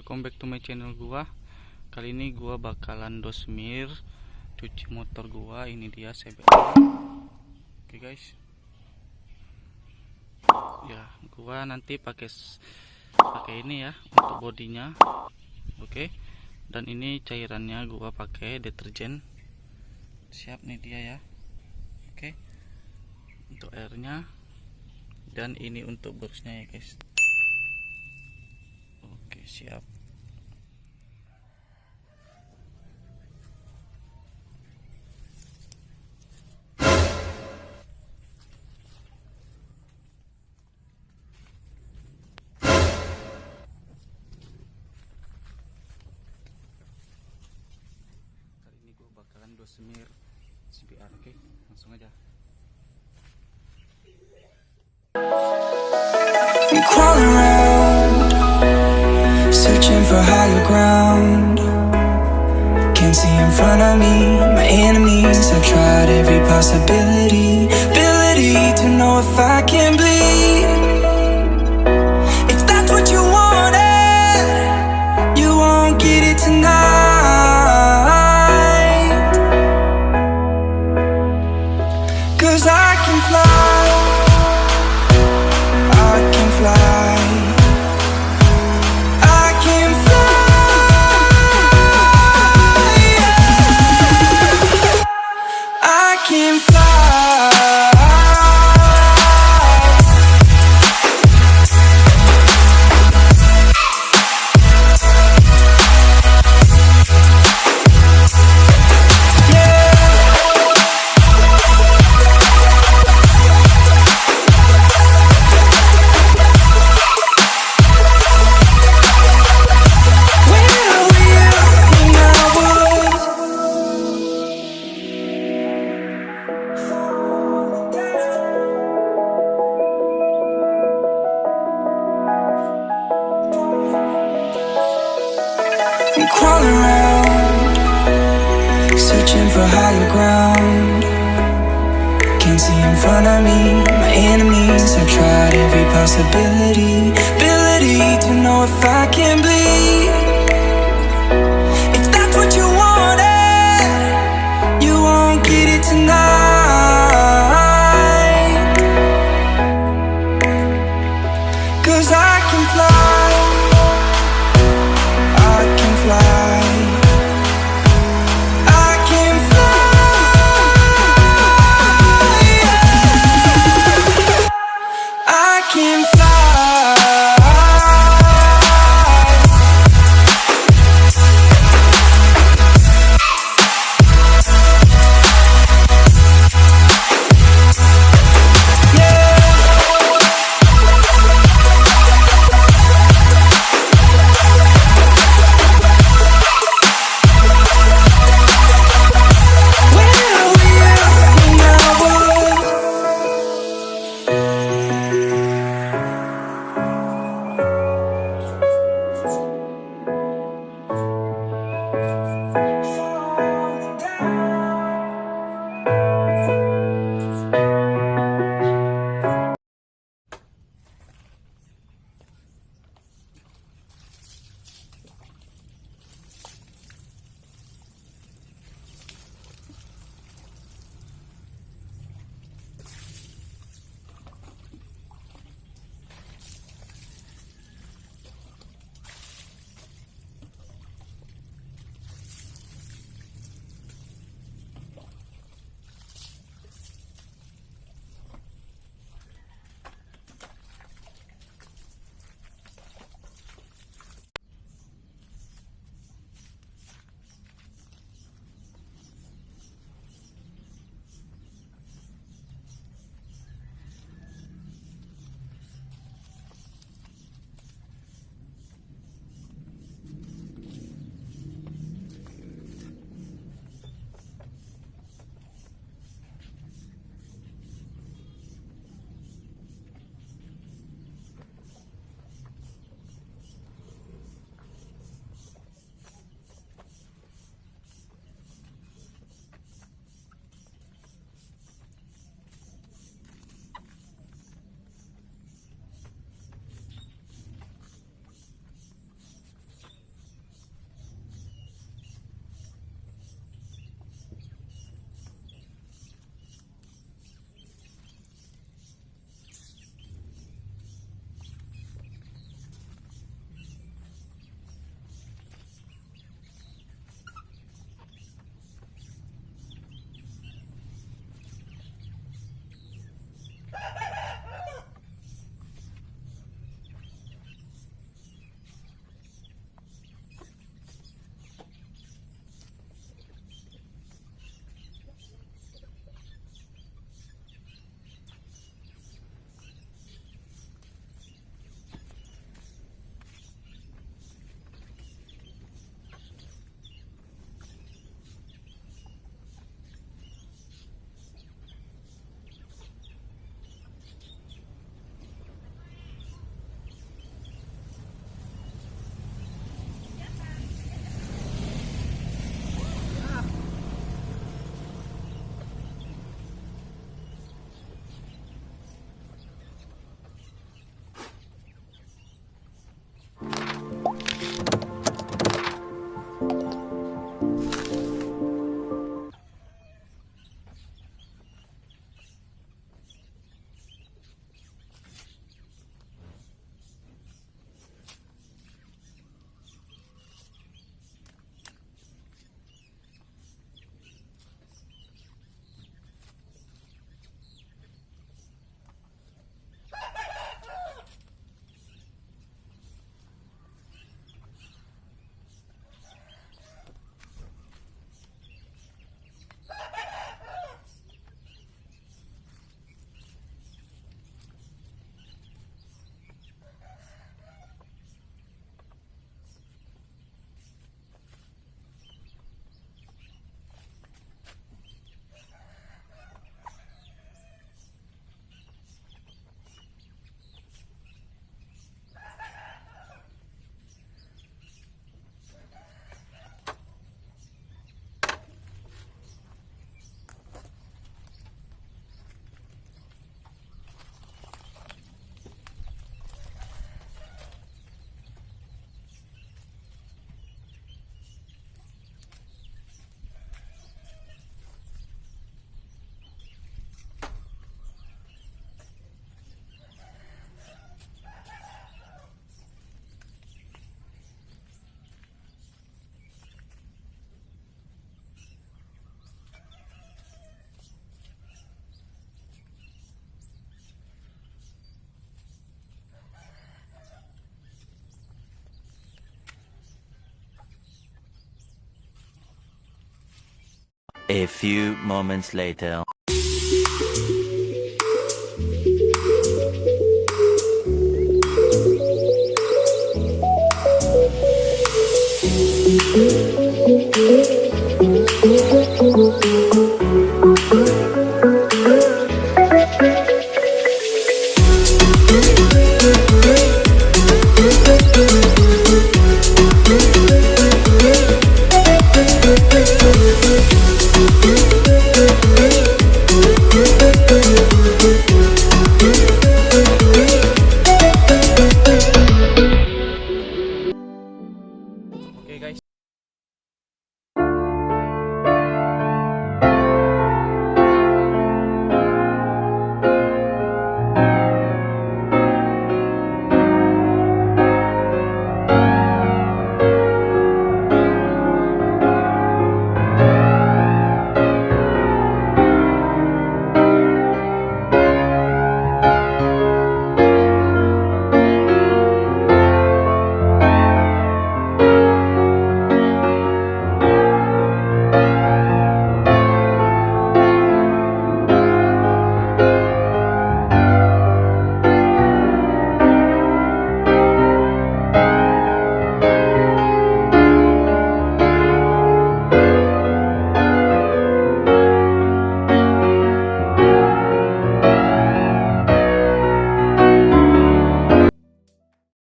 welcome back to my channel gua. Kali ini gua bakalan dosmir cuci motor gua. Ini dia CBR. Oke guys. Ya, gua nanti pakai ini ya untuk bodinya. Oke. Dan ini cairannya gua pakai deterjen. Siap nih dia ya. Oke. Untuk airnya dan ini untuk brusnya ya guys. Oke, siap. Kali ini gue bakalan dosmir CBR. Oke, langsung aja. I'm crawling around, searching for higher ground. Can't see in front of me, my enemies. I've tried every possibility, ability to know if I can bleed. If that's what you wanted, you won't get it tonight. 'Cause I can fly, I can fly, I can fly, yeah. I can fly. I'm crawling around, searching for higher ground. Can't see in front of me, my enemies. I've tried every possibility, ability to know if I can bleed. If that's what you wanted, you won't get it tonight. 'Cause I can fly, I can fly, I can fly, yeah. I can fly. A few moments later.